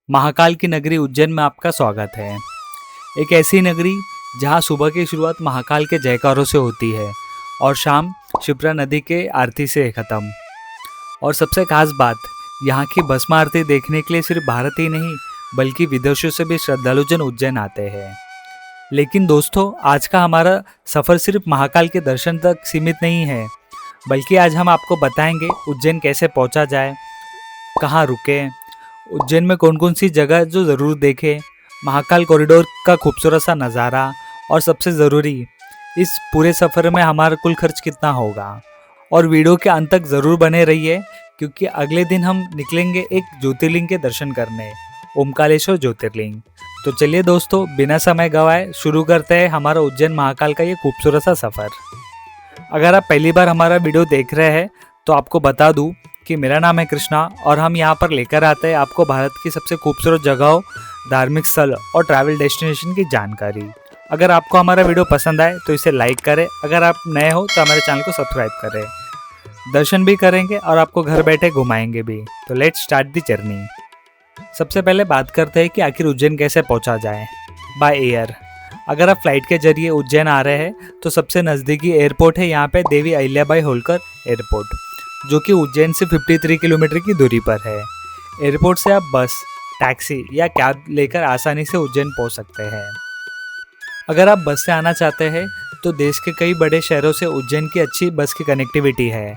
महाकाल की नगरी उज्जैन में आपका स्वागत है। एक ऐसी नगरी जहां सुबह की शुरुआत महाकाल के जयकारों से होती है और शाम क्षिप्रा नदी के आरती से खत्म। और सबसे खास बात, यहाँ की भस्म आरती देखने के लिए सिर्फ भारत ही नहीं बल्कि विदेशों से भी श्रद्धालु जन उज्जैन आते हैं। लेकिन दोस्तों, आज का हमारा सफ़र सिर्फ महाकाल के दर्शन तक सीमित नहीं है, बल्कि आज हम आपको बताएंगे उज्जैन कैसे पहुँचा जाए, कहाँ रुके, उज्जैन में कौन कौन सी जगह जो ज़रूर देखें, महाकाल कॉरिडोर का खूबसूरत सा नज़ारा और सबसे ज़रूरी, इस पूरे सफ़र में हमारा कुल खर्च कितना होगा। और वीडियो के अंत तक ज़रूर बने रहिए क्योंकि अगले दिन हम निकलेंगे एक ज्योतिर्लिंग के दर्शन करने, ओमकारेश्वर ज्योतिर्लिंग। तो चलिए दोस्तों, बिना समय गवाए शुरू करते हैं हमारा उज्जैन महाकाल का ये खूबसूरत सा सफ़र। अगर आप पहली बार हमारा वीडियो देख रहे हैं तो आपको बता दूं कि मेरा नाम है कृष्णा और हम यहाँ पर लेकर आते हैं आपको भारत की सबसे खूबसूरत जगहों, धार्मिक स्थल और ट्रैवल डेस्टिनेशन की जानकारी। अगर आपको हमारा वीडियो पसंद आए तो इसे लाइक करें, अगर आप नए हो तो हमारे चैनल को सब्सक्राइब करें। दर्शन भी करेंगे और आपको घर बैठे घुमाएंगे भी। तो लेट्स स्टार्ट दी जर्नी। सबसे पहले बात करते हैं कि आखिर उज्जैन कैसे पहुँचा जाए। By air. अगर आप फ्लाइट के जरिए उज्जैन आ रहे हैं तो सबसे नज़दीकी एयरपोर्ट है यहाँ पे देवी अहिल्याबाई होलकर एयरपोर्ट, जो कि उज्जैन से 53 किलोमीटर की दूरी पर है। एयरपोर्ट से आप बस, टैक्सी या कैब लेकर आसानी से उज्जैन पहुंच सकते हैं। अगर आप बस से आना चाहते हैं तो देश के कई बड़े शहरों से उज्जैन की अच्छी बस की कनेक्टिविटी है।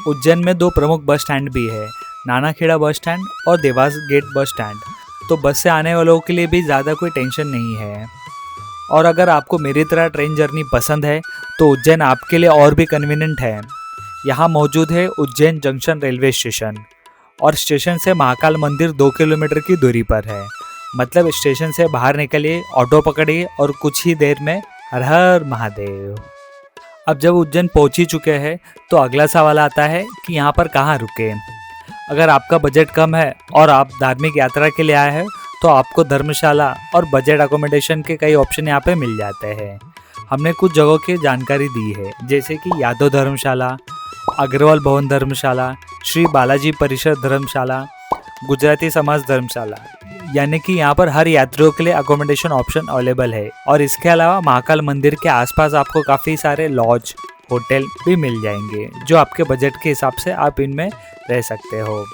उज्जैन में 2 प्रमुख बस स्टैंड भी है, नानाखेड़ा बस स्टैंड और देवास गेट बस स्टैंड। तो बस से आने वालों के लिए भी ज़्यादा कोई टेंशन नहीं है। और अगर आपको मेरी तरह ट्रेन जर्नी पसंद है तो उज्जैन आपके लिए और भी कन्वीनियंट है। यहाँ मौजूद है उज्जैन जंक्शन रेलवे स्टेशन और स्टेशन से महाकाल मंदिर 2 किलोमीटर की दूरी पर है। मतलब स्टेशन से बाहर निकलिए, ऑटो पकड़िए और कुछ ही देर में हर हर महादेव। अब जब उज्जैन पहुँच ही चुके हैं तो अगला सवाल आता है कि यहाँ पर कहाँ रुके। अगर आपका बजट कम है और आप धार्मिक यात्रा के लिए आए हैं तो आपको धर्मशाला और बजट अकोमोडेशन के कई ऑप्शन यहाँ पे मिल जाते हैं। हमने कुछ जगहों की जानकारी दी है, जैसे कि यादव धर्मशाला, अग्रवाल भवन धर्मशाला, श्री बालाजी परिषद धर्मशाला, गुजराती समाज धर्मशाला। यानी कि यहाँ पर हर यात्रियों के लिए अकोमोडेशन ऑप्शन अवेलेबल है। और इसके अलावा महाकाल मंदिर के आसपास आपको काफ़ी सारे लॉज, होटल भी मिल जाएंगे, जो आपके बजट के हिसाब से आप इनमें रह सकते हो।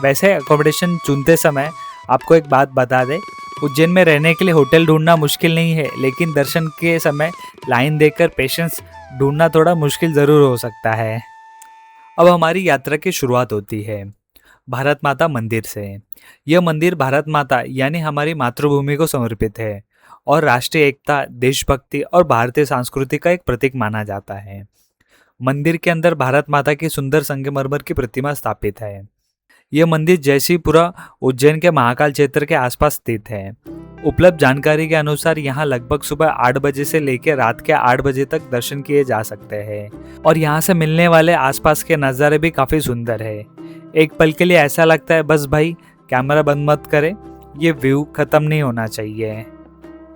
वैसे अकोमोडेशन चुनते समय आपको एक बात बता दें, उज्जैन में रहने के लिए होटल ढूंढना मुश्किल नहीं है, लेकिन दर्शन के समय लाइन देखकर पेशेंस ढूंढना थोड़ा मुश्किल ज़रूर हो सकता है। अब हमारी यात्रा की शुरुआत होती है भारत माता मंदिर से। यह मंदिर भारत माता यानी हमारी मातृभूमि को समर्पित है और राष्ट्रीय एकता, देशभक्ति और भारतीय संस्कृति का एक प्रतीक माना जाता है। मंदिर के अंदर भारत माता की सुंदर संगमरमर की प्रतिमा स्थापित है। यह मंदिर जयसीपुरा उज्जैन के महाकाल क्षेत्र के आसपास स्थित है। उपलब्ध जानकारी के अनुसार यहाँ लगभग सुबह 8 बजे से लेकर रात के 8 बजे तक दर्शन किए जा सकते हैं और यहाँ से मिलने वाले आसपास के नज़ारे भी काफ़ी सुंदर है। एक पल के लिए ऐसा लगता है बस भाई कैमरा बंद मत करें, ये व्यू खत्म नहीं होना चाहिए।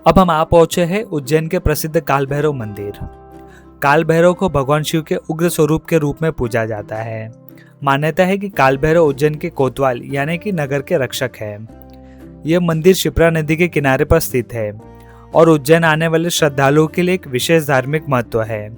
अब हम आ पहुँचे हैं उज्जैन के प्रसिद्ध काल भैरव मंदिर। काल भैरव को भगवान शिव के उग्र स्वरूप के रूप में पूजा जाता है। मान्यता है कि काल भैरव उज्जैन के कोतवाल यानी कि नगर के रक्षक है। यह मंदिर क्षिप्रा नदी के किनारे पर स्थित है और उज्जैन आने वाले श्रद्धालुओं के लिए एक विशेष धार्मिक महत्व है।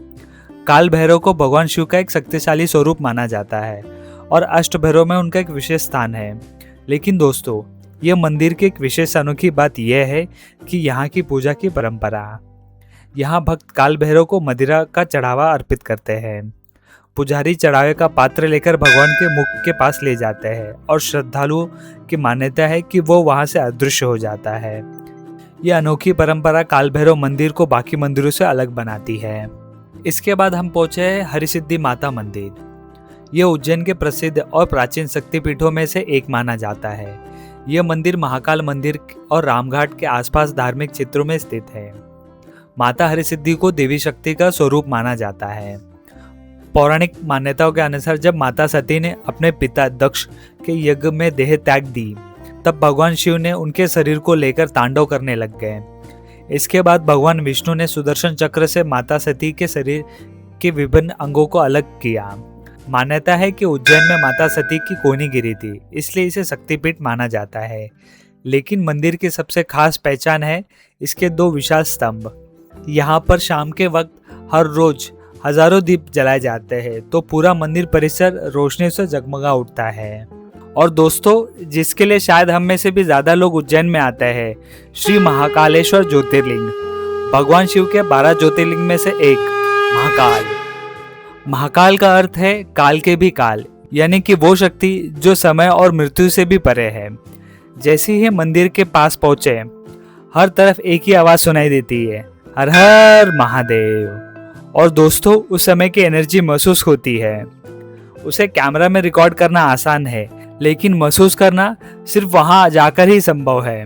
काल भैरव को भगवान शिव का एक शक्तिशाली स्वरूप माना जाता है और अष्ट भैरव में उनका एक विशेष स्थान है। लेकिन दोस्तों, यह मंदिर की एक विशेष अनोखी बात यह है कि यहाँ की पूजा की परंपरा। यहाँ भक्त काल भैरव को मदिरा का चढ़ावा अर्पित करते हैं। पुजारी चढ़ावे का पात्र लेकर भगवान के मुख के पास ले जाते हैं और श्रद्धालुओं की मान्यता है कि वो वहां से अदृश्य हो जाता है। यह अनोखी परंपरा काल भैरव मंदिर को बाकी मंदिरों से अलग बनाती है। इसके बाद हम पहुंचे हैं हरिसिद्धि माता मंदिर। यह उज्जैन के प्रसिद्ध और प्राचीन शक्तिपीठों में से एक माना जाता है। यह मंदिर महाकाल मंदिर और रामघाट के आसपास धार्मिक क्षेत्रों में स्थित है। माता हरिसिद्धि को देवी शक्ति का स्वरूप माना जाता है। पौराणिक मान्यताओं के अनुसार जब माता सती ने अपने पिता दक्ष के यज्ञ में देह त्याग दी, तब भगवान शिव ने उनके शरीर को लेकर तांडव करने लग गए। इसके बाद भगवान विष्णु ने सुदर्शन चक्र से माता सती के शरीर के विभिन्न अंगों को अलग किया। मान्यता है कि उज्जैन में माता सती की कोनी गिरी थी, इसलिए इसे शक्तिपीठ माना जाता है। लेकिन मंदिर की सबसे खास पहचान है इसके दो विशाल स्तंभ। यहाँ पर शाम के वक्त हर रोज हजारों दीप जलाए जाते हैं, तो पूरा मंदिर परिसर रोशनी से जगमगा उठता है। और दोस्तों, जिसके लिए शायद हम में से भी ज्यादा लोग उज्जैन में आते हैं, श्री महाकालेश्वर ज्योतिर्लिंग, भगवान शिव के 12 ज्योतिर्लिंग में से एक महाकाल। महाकाल का अर्थ है काल के भी काल, यानी कि वो शक्ति जो समय और मृत्यु से भी परे है। जैसे ही मंदिर के पास पहुंचे, हर तरफ एक ही आवाज सुनाई देती है, हर हर महादेव। और दोस्तों, उस समय की एनर्जी महसूस होती है। उसे कैमरा में रिकॉर्ड करना आसान है, लेकिन महसूस करना सिर्फ वहां जाकर ही संभव है।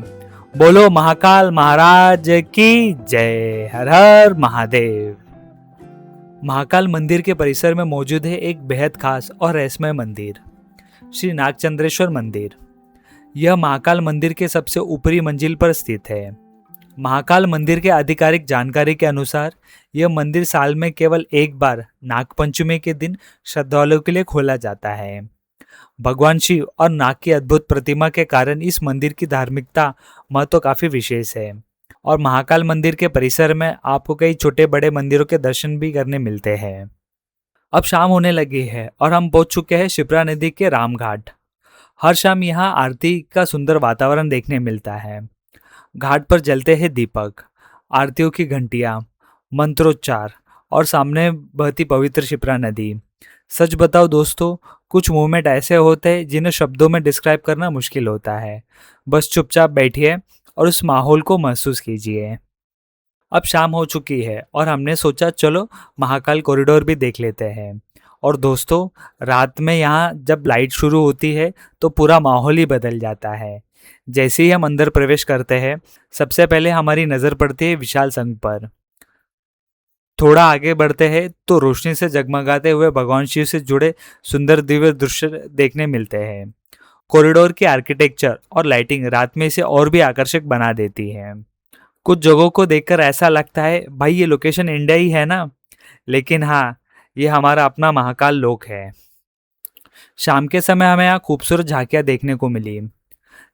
बोलो महाकाल महाराज की जय, हर हर महादेव। महाकाल मंदिर के परिसर में मौजूद है एक बेहद खास और रहस्यमय मंदिर, श्री नागचंद्रेश्वर मंदिर। यह महाकाल मंदिर के सबसे ऊपरी मंजिल पर स्थित है। महाकाल मंदिर के आधिकारिक जानकारी के अनुसार यह मंदिर साल में केवल एक बार नागपंचमी के दिन श्रद्धालुओं के लिए खोला जाता है। भगवान शिव और नाग की अद्भुत प्रतिमा के कारण इस मंदिर की धार्मिकता महत्व काफी विशेष है। और महाकाल मंदिर के परिसर में आपको कई छोटे बड़े मंदिरों के दर्शन भी करने मिलते हैं। अब शाम होने लगी है और हम पहुंच चुके हैं शिप्रा नदी के रामघाट। हर शाम यहाँ आरती का सुंदर वातावरण देखने मिलता है। घाट पर जलते हैं दीपक, आरतियों की घंटियां, मंत्रोच्चार और सामने बहती पवित्र शिप्रा नदी। सच बताओ दोस्तों, कुछ मोमेंट ऐसे होते हैं जिन्हें शब्दों में डिस्क्राइब करना मुश्किल होता है। बस चुपचाप बैठिए और उस माहौल को महसूस कीजिए। अब शाम हो चुकी है और हमने सोचा चलो महाकाल कॉरिडोर भी देख लेते हैं। और दोस्तों, रात में यहाँ जब लाइट शुरू होती है तो पूरा माहौल ही बदल जाता है। जैसे ही हम अंदर प्रवेश करते हैं, सबसे पहले हमारी नजर पड़ती है विशाल संघ पर। थोड़ा आगे बढ़ते हैं तो रोशनी से जगमगाते हुए भगवान शिव से जुड़े सुंदर दिव्य दृश्य देखने मिलते हैं। कॉरिडोर की आर्किटेक्चर और लाइटिंग रात में इसे और भी आकर्षक बना देती है। कुछ जगहों को देखकर ऐसा लगता है भाई ये लोकेशन इंडिया ही है ना, लेकिन हाँ, ये हमारा अपना महाकाल लोक है। शाम के समय हमें यहाँ खूबसूरत झांकियाँ देखने को मिली।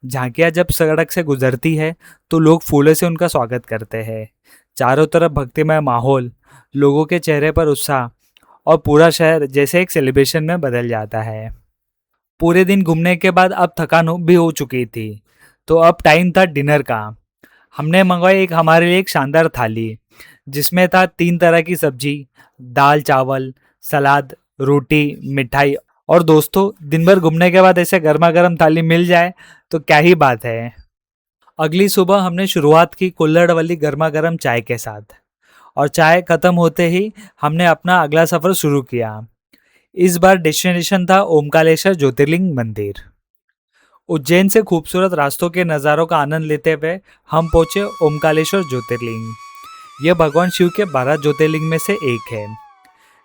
झांकियाँ जब सड़क से गुजरती है तो लोग फूलों से उनका स्वागत करते हैं। चारों तरफ भक्तिमय माहौल, लोगों के चेहरे पर उत्साह और पूरा शहर जैसे एक सेलिब्रेशन में बदल जाता है। पूरे दिन घूमने के बाद अब थकान भी हो चुकी थी, तो अब टाइम था डिनर का। हमने मंगवाई हमारे लिए एक शानदार थाली, जिसमें था 3 तरह की सब्जी, दाल चावल, सलाद, रोटी, मिठाई। और दोस्तों, दिन भर घूमने के बाद ऐसे गर्मा गर्म थाली मिल जाए तो क्या ही बात है। अगली सुबह हमने शुरुआत की कुल्हड़ वाली गर्मा गर्म चाय के साथ, और चाय खत्म होते ही हमने अपना अगला सफर शुरू किया। इस बार डेस्टिनेशन था ओमकालेश्वर ज्योतिर्लिंग मंदिर। उज्जैन से खूबसूरत रास्तों के नज़ारों का आनंद लेते हुए हम पहुंचे ओमकालेश्वर ज्योतिर्लिंग। यह भगवान शिव के 12 ज्योतिर्लिंग में से एक है।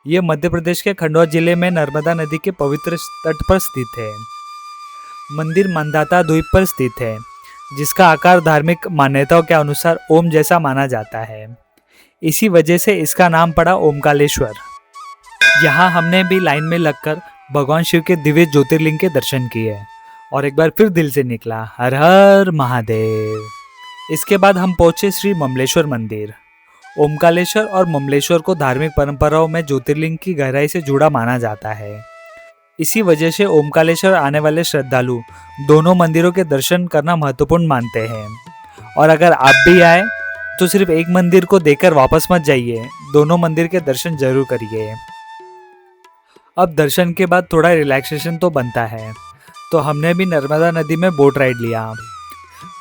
यह मध्य प्रदेश के खंडवा जिले में नर्मदा नदी के पवित्र तट पर स्थित है। मंदिर मंदाता द्वीप पर स्थित है, जिसका आकार धार्मिक मान्यताओं के अनुसार ओम जैसा माना जाता है। इसी वजह से इसका नाम पड़ा ओमकालेश्वर। यहाँ हमने भी लाइन में लगकर भगवान शिव के दिव्य ज्योतिर्लिंग के दर्शन किए और एक बार फिर दिल से निकला हर हर महादेव। इसके बाद हम पहुंचे श्री ममलेश्वर मंदिर। ओमकालेश्वर और ममलेश्वर को धार्मिक परंपराओं में ज्योतिर्लिंग की गहराई से जुड़ा माना जाता है। इसी वजह से ओमकालेश्वर आने वाले श्रद्धालु दोनों मंदिरों के दर्शन करना महत्वपूर्ण मानते हैं। और अगर आप भी आए तो सिर्फ एक मंदिर को देखकर वापस मत जाइए, दोनों मंदिर के दर्शन जरूर करिए। अब दर्शन के बाद थोड़ा रिलैक्सेशन तो बनता है, तो हमने भी नर्मदा नदी में बोट राइड लिया।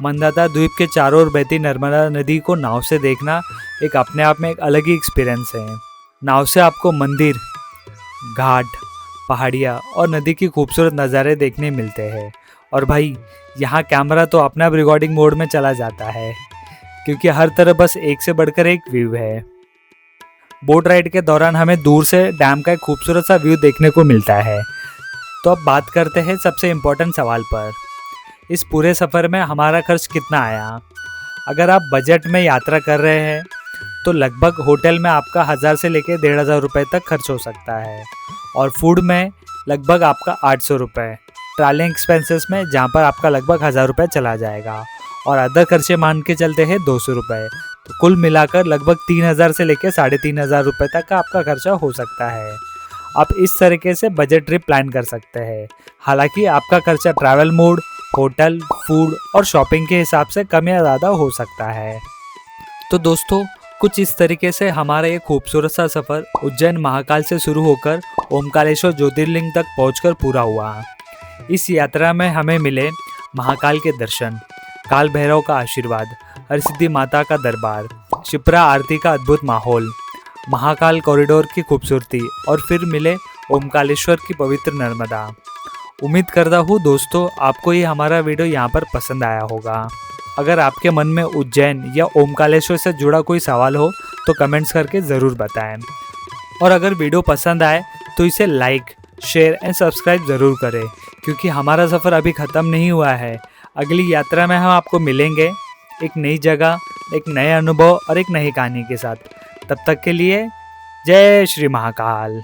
मंदाता द्वीप के चारों ओर बहती नर्मदा नदी को नाव से देखना एक अपने आप में एक अलग ही एक्सपीरियंस है। नाव से आपको मंदिर, घाट, पहाड़ियाँ और नदी की खूबसूरत नज़ारे देखने मिलते हैं। और भाई, यहाँ कैमरा तो अपने आप रिकॉर्डिंग मोड में चला जाता है, क्योंकि हर तरफ बस एक से बढ़कर एक व्यू है। बोट राइड के दौरान हमें दूर से डैम का एक खूबसूरत सा व्यू देखने को मिलता है। तो अब बात करते हैं सबसे इम्पोर्टेंट सवाल पर, इस पूरे सफ़र में हमारा खर्च कितना आया। अगर आप बजट में यात्रा कर रहे हैं तो लगभग होटल में आपका 1000 से लेकर 1500 रुपये तक खर्च हो सकता है, और फूड में लगभग आपका 800 रुपये, ट्रैवलिंग एक्सपेंसेस में, जहाँ पर आपका लगभग 1000 रुपये चला जाएगा, और अदर खर्चे मान के चलते हैं 200 रुपये। तो कुल मिलाकर लगभग 3000 से लेकर 3500 रुपये तक का आपका खर्चा हो सकता है। आप इस तरीके से बजट ट्रिप प्लान कर सकते हैं। हालांकि आपका खर्चा ट्रैवल मोड, होटल, फूड और शॉपिंग के हिसाब से कम या ज़्यादा हो सकता है। तो दोस्तों, कुछ इस तरीके से हमारा ये खूबसूरत सा सफ़र उज्जैन महाकाल से शुरू होकर ओमकारेश्वर ज्योतिर्लिंग तक पहुंचकर पूरा हुआ। इस यात्रा में हमें मिले महाकाल के दर्शन, काल भैरव का आशीर्वाद, हरसिद्धि माता का दरबार, शिप्रा आरती का अद्भुत माहौल, महाकाल कॉरिडोर की खूबसूरती और फिर मिले ओमकारेश्वर की पवित्र नर्मदा। उम्मीद करता हूँ दोस्तों आपको ये हमारा वीडियो यहाँ पर पसंद आया होगा। अगर आपके मन में उज्जैन या ओमकारेश्वर से जुड़ा कोई सवाल हो तो कमेंट्स करके ज़रूर बताएं। और अगर वीडियो पसंद आए तो इसे लाइक, शेयर एंड सब्सक्राइब ज़रूर करें, क्योंकि हमारा सफ़र अभी ख़त्म नहीं हुआ है। अगली यात्रा में हम आपको मिलेंगे एक नई जगह, एक नए अनुभव और एक नई कहानी के साथ। तब तक के लिए जय श्री महाकाल।